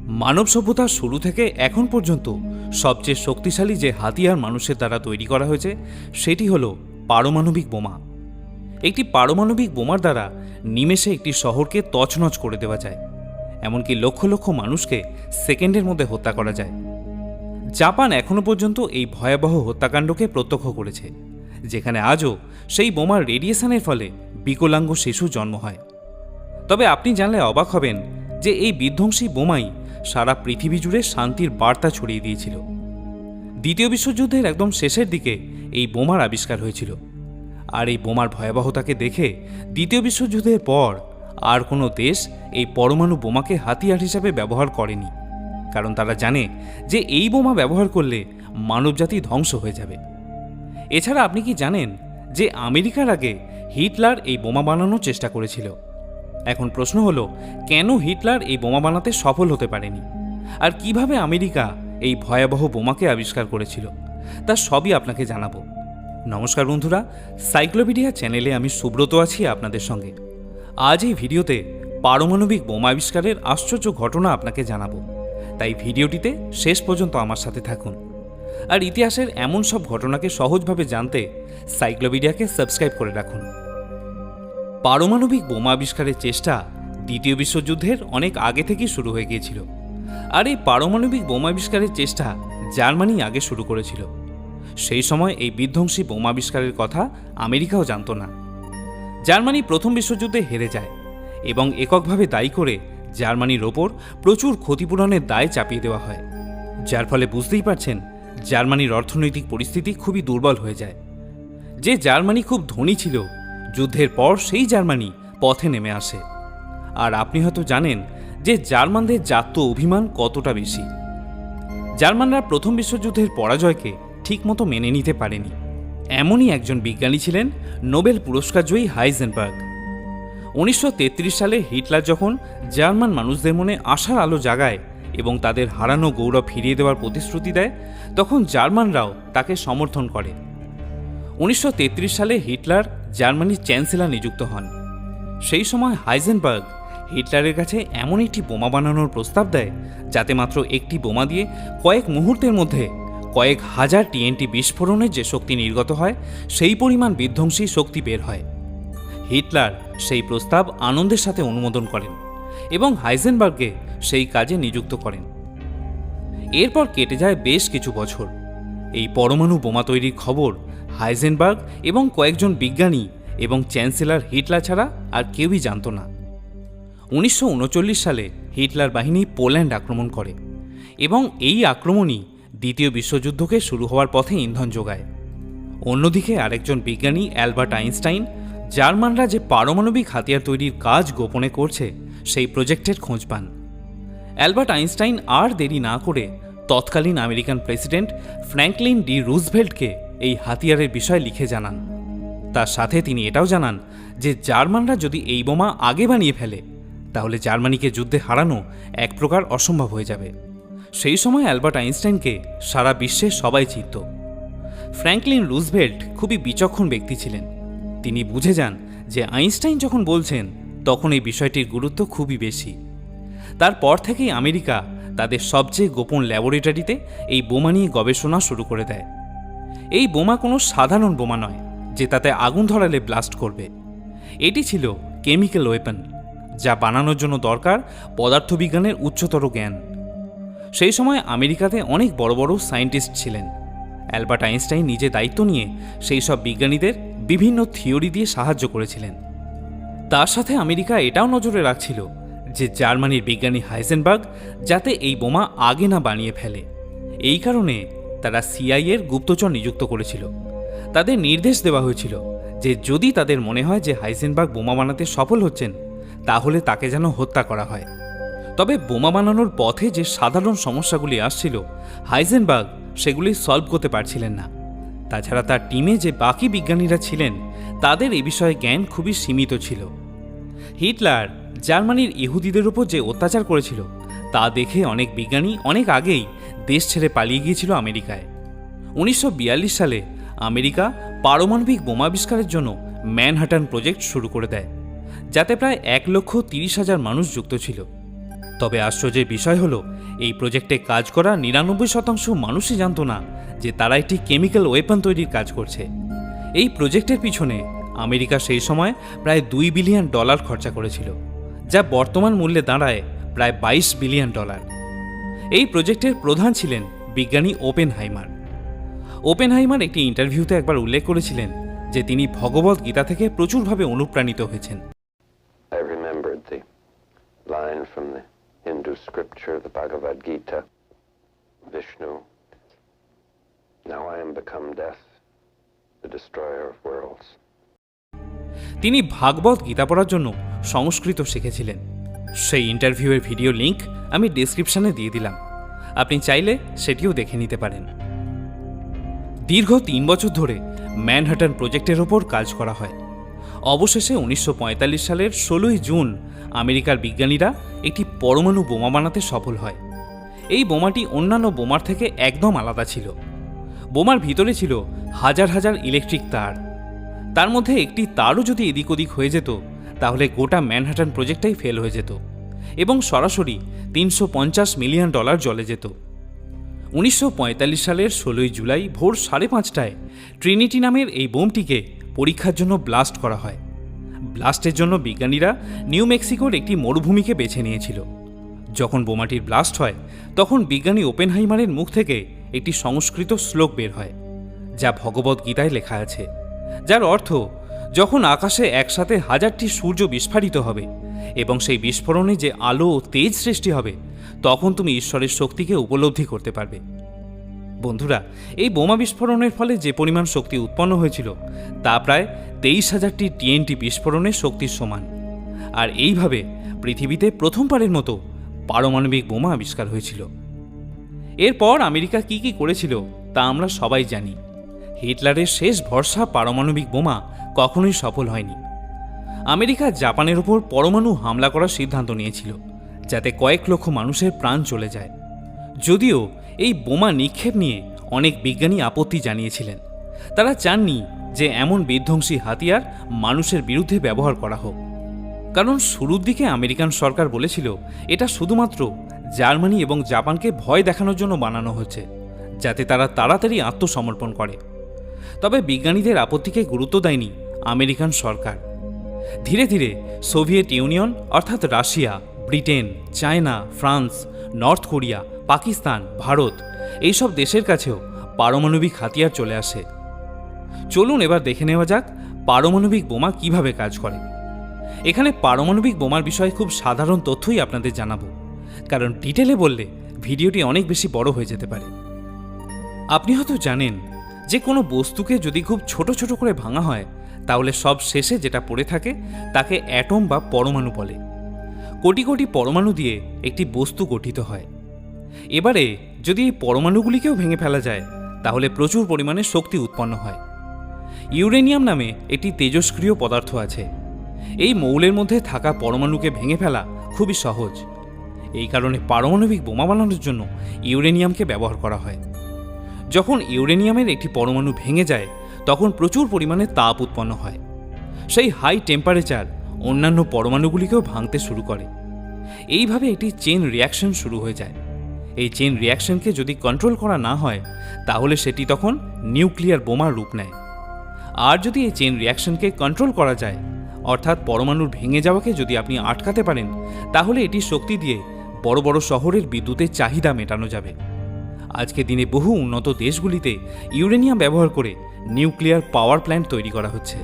মানব সভ্যতার শুরু থেকে এখন পর্যন্ত সবচেয়ে শক্তিশালী যে হাতিয়ার মানুষের দ্বারা তৈরি করা হয়েছে সেটি হলো পারমাণবিক বোমা। একটি পারমাণবিক বোমার দ্বারা নিমেষে একটি শহরকে তছনছ করে দেওয়া যায়, এমনকি লক্ষ লক্ষ মানুষকে সেকেন্ডের মধ্যে হত্যা করা যায়। জাপান এখনও পর্যন্ত এই ভয়াবহ হত্যাকাণ্ডকে প্রত্যক্ষ করেছে, যেখানে আজও সেই বোমার রেডিয়েশনের ফলে বিকলাঙ্গ শিশু জন্ম হয়। তবে আপনি জানলে অবাক হবেন যে এই বিধ্বংসী বোমাই সারা পৃথিবী জুড়ে শান্তির বার্তা ছড়িয়ে দিয়েছিল। দ্বিতীয় বিশ্বযুদ্ধের একদম শেষের দিকে এই বোমার আবিষ্কার হয়েছিল, আর এই বোমার ভয়াবহতাকে দেখে দ্বিতীয় বিশ্বযুদ্ধের পর আর কোনো দেশ এই পরমাণু বোমাকে হাতিয়ার হিসাবে ব্যবহার করেনি, কারণ তারা জানে যে এই বোমা ব্যবহার করলে মানবজাতি ধ্বংস হয়ে যাবে। এছাড়া আপনি কি জানেন যে আমেরিকার আগে হিটলার এই বোমা বানানোর চেষ্টা করেছিল? এখন প্রশ্ন হলো, কেন হিটলার এই বোমা বানাতে সফল হতে পারেনি, আর কিভাবে আমেরিকা এই ভয়াবহ বোমাকে আবিষ্কার করেছিল, তা সবই আপনাকে জানাবো। নমস্কার বন্ধুরা, সাইক্লোপিডিয়া চ্যানেলে আমি সুব্রত আছি আপনাদের সঙ্গে। আজ এই ভিডিওতে পারমাণবিক বোমা আবিষ্কারের আশ্চর্য ঘটনা আপনাকে জানাবো, তাই ভিডিওটিতে শেষ পর্যন্ত আমার সাথে থাকুন। আর ইতিহাসের এমন সব ঘটনাকে সহজভাবে জানতে সাইক্লোপিডিয়াকে সাবস্ক্রাইব করে রাখুন। পারমাণবিক বোমা আবিষ্কারের চেষ্টা দ্বিতীয় বিশ্বযুদ্ধের অনেক আগে থেকেই শুরু হয়ে গিয়েছিল, আর এই পারমাণবিক বোমা আবিষ্কারের চেষ্টা জার্মানি আগে শুরু করেছিল। সেই সময় এই বিধ্বংসী বোমা আবিষ্কারের কথা আমেরিকাও জানত না। জার্মানি প্রথম বিশ্বযুদ্ধে হেরে যায় এবং এককভাবে দায়ী করে জার্মানির ওপর প্রচুর ক্ষতিপূরণের দায় চাপিয়ে দেওয়া হয়, যার ফলে বুঝতেই পারছেন জার্মানির অর্থনৈতিক পরিস্থিতি খুবই দুর্বল হয়ে যায়। যে জার্মানি খুব ধনী ছিল, যুদ্ধের পর সেই জার্মানি পথে নেমে আসে। আর আপনি হয়তো জানেন যে জার্মানদের জাতীয় অভিমান কতটা বেশি। জার্মানরা প্রথম বিশ্বযুদ্ধের পরাজয়কে ঠিকমতো মেনে নিতে পারেনি। এমনই একজন বিজ্ঞানী ছিলেন নোবেল পুরস্কারজয়ী হাইজেনবার্গ। 1933 সালে হিটলার যখন জার্মান মানুষদের মনে আশার আলো জাগায় এবং তাদের হারানো গৌরব ফিরিয়ে দেওয়ার প্রতিশ্রুতি দেয়, তখন জার্মানরাও তাকে সমর্থন করে। 1933 সালে হিটলার জার্মানির চ্যান্সেলর নিযুক্ত হন। সেই সময় হাইজেনবার্গ হিটলারের কাছে এমন একটি বোমা বানানোর প্রস্তাব দেয়, যাতে মাত্র একটি বোমা দিয়ে কয়েক মুহূর্তের মধ্যে কয়েক হাজার টিএনটি বিস্ফোরণের যে শক্তি নির্গত হয়, সেই পরিমাণ বিধ্বংসী শক্তি বের হয়। হিটলার সেই প্রস্তাব আনন্দের সাথে অনুমোদন করেন এবং হাইজেনবার্গকে সেই কাজে নিযুক্ত করেন। এরপর কেটে যায় বেশ কিছু বছর। এই পরমাণু বোমা তৈরির খবর হাইজেনবার্গ এবং কয়েকজন বিজ্ঞানী এবং চ্যান্সেলর হিটলার ছাড়া আর কেউই জানত না। 1939 সালে হিটলার বাহিনী পোল্যান্ড আক্রমণ করে এবং এই আক্রমণই দ্বিতীয় বিশ্বযুদ্ধকে শুরু হওয়ার পথে ইন্ধন যোগায়। অন্যদিকে আরেকজন বিজ্ঞানী অ্যালবার্ট আইনস্টাইন জার্মানরা যে পারমাণবিক হাতিয়ার তৈরির কাজ গোপনে করছে সেই প্রজেক্টের খোঁজ পান। অ্যালবার্ট আইনস্টাইন আর দেরি না করে তৎকালীন আমেরিকান প্রেসিডেন্ট ফ্র্যাঙ্কলিন ডি রুজভেল্টকে এই হাতিয়ারের বিষয়ে লিখে জানান। তার সাথে তিনি এটাও জানান যে জার্মানরা যদি এই বোমা আগে বানিয়ে ফেলে, তাহলে জার্মানিকে যুদ্ধে হারানো এক প্রকার অসম্ভব হয়ে যাবে। সেই সময় অ্যালবার্ট আইনস্টাইনকে সারা বিশ্বে সবাই চিনত। ফ্র্যাঙ্কলিন রুজভেল্ট খুবই বিচক্ষণ ব্যক্তি ছিলেন। তিনি বুঝে যান যে আইনস্টাইন যখন বলছেন, তখন এই বিষয়টির গুরুত্ব খুবই বেশি। তারপর থেকেই আমেরিকা তাদের সবচেয়ে গোপন ল্যাবরেটরিতে এই বোমা নিয়ে গবেষণা শুরু করে দেয়। এই বোমা কোনো সাধারণ বোমা নয় যে তাতে আগুন ধরালে ব্লাস্ট করবে। এটি ছিল কেমিক্যাল ওয়েপন, যা বানানোর জন্য দরকার পদার্থবিজ্ঞানের উচ্চতর জ্ঞান। সেই সময় আমেরিকাতে অনেক বড় বড় সায়েন্টিস্ট ছিলেন। অ্যালবার্ট আইনস্টাইন নিজে দায়িত্ব নিয়ে সেই সব বিজ্ঞানীদের বিভিন্ন থিওরি দিয়ে সাহায্য করেছিলেন। তার সাথে আমেরিকা এটাও নজরে রাখছিল যে জার্মানির বিজ্ঞানী হাইজেনবার্গ যাতে এই বোমা আগে না বানিয়ে ফেলে। এই কারণে তারা সিআইএর গুপ্তচর নিযুক্ত করেছিল। তাদের নির্দেশ দেওয়া হয়েছিল যে যদি তাদের মনে হয় যে হাইজেনবার্গ বোমা বানাতে সফল হচ্ছেন, তাহলে তাকে যেন হত্যা করা হয়। তবে বোমা বানানোর পথে যে সাধারণ সমস্যাগুলি আসছিল, হাইজেনবার্গ সেগুলি সলভ করতে পারছিলেন না। তাছাড়া তার টিমে যে বাকি বিজ্ঞানীরা ছিলেন, তাদের এ বিষয়ে জ্ঞান খুবই সীমিত ছিল। হিটলার জার্মানির ইহুদিদের উপর যে অত্যাচার করেছিল, তা দেখে অনেক বিজ্ঞানী অনেক আগেই দেশ ছেড়ে পালিয়ে গিয়েছিল আমেরিকায়। 1942 সালে আমেরিকা পারমাণবিক বোমা আবিষ্কারের জন্য ম্যানহাটন প্রজেক্ট শুরু করে দেয়, যাতে প্রায় 1,30,000 মানুষ যুক্ত ছিল। তবে আশ্চর্যের বিষয় হলো এই প্রজেক্টে কাজ করা 99% মানুষই জানতো না যে তারা একটি কেমিক্যাল ওয়েপন তৈরির কাজ করছে। এই প্রজেক্টের পিছনে আমেরিকা সেই সময় প্রায় $2 বিলিয়ন খরচা করেছিল, যা বর্তমান মূল্যে দাঁড়ায় প্রায় $22 বিলিয়ন। এই প্রজেক্টের প্রধান ছিলেন বিজ্ঞানী ওপেনহাইমার। ওপেনহাইমার একটি ইন্টারভিউতে একবার উল্লেখ করেছিলেন যে তিনি ভগবত গীতা থেকে প্রচুরভাবে অনুপ্রাণিত হয়েছেন। I remembered the line from the Hindu scripture, the Bhagavad Gita, Vishnu, now I am become death, the destroyer of worlds. তিনি ভাগবত গীতা পড়ার জন্য সংস্কৃত শিখেছিলেন। সেই ইন্টারভিউয়ের ভিডিও লিংক আমি ডেসক্রিপশনে দিয়ে দিলাম, আপনি চাইলে সেটিও দেখে নিতে পারেন। দীর্ঘ 3 বছর ধরে ম্যানহাটন প্রজেক্টের ওপর কাজ করা হয়। অবশেষে 1945 সালের 16 জুন আমেরিকার বিজ্ঞানীরা একটি পরমাণু বোমা বানাতে সফল হয়। এই বোমাটি অন্যান্য বোমার থেকে একদম আলাদা ছিল। বোমার ভিতরে ছিল হাজার হাজার ইলেকট্রিক তার। তার মধ্যে একটি তারও যদি এদিক ওদিক হয়ে যেত তাহলে গোটা ম্যানহাটন প্রজেক্টটাই ফেল হয়ে যেত এবং সরাসরি $350 মিলিয়ন জ্বলে যেত। 1945 সালের 16 জুলাই ভোর 5:30টায় ট্রিনিটি নামের এই বোমটিকে পরীক্ষার জন্য ব্লাস্ট করা হয়। ব্লাস্টের জন্য বিজ্ঞানীরা নিউ মেক্সিকোর একটি মরুভূমিকে বেছে নিয়েছিল। যখন বোমাটির ব্লাস্ট হয় তখন বিজ্ঞানী ওপেনহাইমারের মুখ থেকে একটি সংস্কৃত শ্লোক বের হয়, যা ভগবত গীতায় লেখা আছে, যার অর্থ যখন আকাশে একসাথে 1000টি সূর্য বিস্ফারিত হবে এবং সেই বিস্ফোরণে যে আলো ও তেজ সৃষ্টি হবে তখন তুমি ঈশ্বরের শক্তিকে উপলব্ধি করতে পারবে। বন্ধুরা, এই বোমা বিস্ফোরণের ফলে যে পরিমাণ শক্তি উৎপন্ন হয়েছিল তা প্রায় 23,000টি TNT বিস্ফোরণের শক্তির সমান। আর এইভাবে পৃথিবীতে প্রথমবারের মতো পারমাণবিক বোমা আবিষ্কার হয়েছিল। এরপর আমেরিকা কি কি করেছিল তা আমরা সবাই জানি। হিটলারের শেষ ভরসা পারমাণবিক বোমা কখনোই সফল হয়নি। আমেরিকা জাপানের ওপর পরমাণু হামলা করার সিদ্ধান্ত নিয়েছিল, যাতে কয়েক লক্ষ মানুষের প্রাণ চলে যায়। যদিও এই বোমা নিক্ষেপ নিয়ে অনেক বিজ্ঞানী আপত্তি জানিয়েছিলেন। তারা চাননি যে এমন বিধ্বংসী হাতিয়ার মানুষের বিরুদ্ধে ব্যবহার করা হোক, কারণ শুরুর দিকে আমেরিকান সরকার বলেছিল এটা শুধুমাত্র জার্মানি এবং জাপানকে ভয় দেখানোর জন্য বানানো হচ্ছে, যাতে তারা তাড়াতাড়ি আত্মসমর্পণ করে। তবে বিজ্ঞানীদের আপত্তিকে গুরুত্ব দেয়নি আমেরিকান সরকার। ধীরে ধীরে সোভিয়েত ইউনিয়ন অর্থাৎ Russia, Britain, China, France, north Korea, Pakistan, Bharat এইসব দেশের কাছেও পারমাণবিক হাতিয়ার চলে আসে। চলুন এবার দেখে নেওয়া যাক পারমাণবিক বোমা কিভাবে কাজ করে। এখানে পারমাণবিক বোমার বিষয়ে খুব সাধারণ তথ্যই আপনাদের জানাবো, কারণ ডিটেলে বললে ভিডিওটি অনেক বেশি বড় হয়ে যেতে পারে। আপনি হয়তো জানেন যে কোনো বস্তুকে যদি খুব ছোট ছোট করে ভাঙা হয় তাহলে সব শেষে যেটা পড়ে থাকে তাকে অ্যাটম বা পরমাণু বলে। কোটি কোটি পরমাণু দিয়ে একটি বস্তু গঠিত হয়। এবারে যদি এই পরমাণুগুলিকেও ভেঙে ফেলা যায় তাহলে প্রচুর পরিমাণে শক্তি উৎপন্ন হয়। ইউরেনিয়াম নামে একটি তেজস্ক্রিয় পদার্থ আছে। এই মৌলের মধ্যে থাকা পরমাণুকে ভেঙে ফেলা খুবই সহজ। এই কারণে পারমাণবিক বোমা বানানোর জন্য ইউরেনিয়ামকে ব্যবহার করা হয়। যখন ইউরেনিয়ামের একটি পরমাণু ভেঙে যায় তখন প্রচুর পরিমাণে তাপ উৎপন্ন হয়। সেই হাই টেম্পারেচার অন্যান্য পরমাণুগুলিকেও ভাঙতে শুরু করে। এইভাবে একটি চেইন রিয়াকশন শুরু হয়ে যায়। এই চেইন রিয়াকশনকে যদি কন্ট্রোল করা না হয় তাহলে সেটি তখন নিউক্লিয়ার বোমার রূপ নেয়। আর যদি এই চেইন রিয়াকশনকে কন্ট্রোল করা যায়, অর্থাৎ পরমাণুর ভেঙে যাওয়াকে যদি আপনি আটকাতে পারেন, তাহলে এটি শক্তি দিয়ে বড় বড় শহরের বিদ্যুতের চাহিদা মেটানো যাবে। আজকে দিনে বহু উন্নত দেশগুলিতে ইউরেনিয়াম ব্যবহার করে নিউক্লিয়ার পাওয়ার প্ল্যান্ট তৈরি করা হচ্ছে।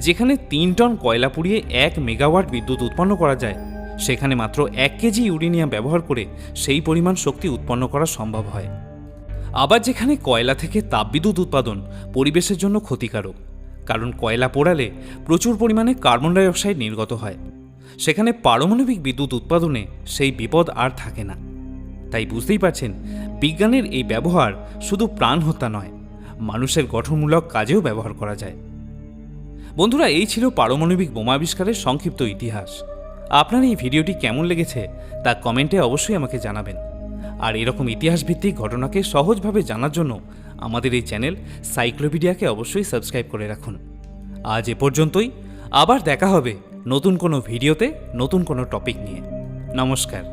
যেখানে 3 টন কয়লা পুড়িয়ে 1 মেগাওয়াট বিদ্যুৎ উৎপন্ন করা যায়, সেখানে মাত্র 1 কেজি ইউরেনিয়াম ব্যবহার করে সেই পরিমাণ শক্তি উৎপন্ন করা সম্ভব হয়। আবার যেখানে কয়লা থেকে তাপবিদ্যুৎ উৎপাদন পরিবেশের জন্য ক্ষতিকারক, কারণ কয়লা পোড়ালে প্রচুর পরিমাণে কার্বন ডাই অক্সাইড নির্গত হয়, সেখানে পারমাণবিক বিদ্যুৎ উৎপাদনে সেই বিপদ আর থাকে না। তাই বুঝতেই পারছেন বিজ্ঞানের এই ব্যবহার শুধু প্রাণ হত্যা নয়, মানুষের গঠনমূলক কাজেও ব্যবহার করা যায়। বন্ধুরা, এই ছিল পারমাণবিক বোমা আবিষ্কারের সংক্ষিপ্ত ইতিহাস। আপনার এই ভিডিওটি কেমন লেগেছে তা কমেন্টে অবশ্যই আমাকে জানাবেন। আর এরকম ইতিহাসভিত্তিক ঘটনাকে সহজভাবে জানার জন্য আমাদের এই চ্যানেল সাইক্লোপিডিয়াকে অবশ্যই সাবস্ক্রাইব করে রাখুন। আজ এ পর্যন্তই। আবার দেখা হবে নতুন কোনো ভিডিওতে নতুন কোনো টপিক নিয়ে। নমস্কার।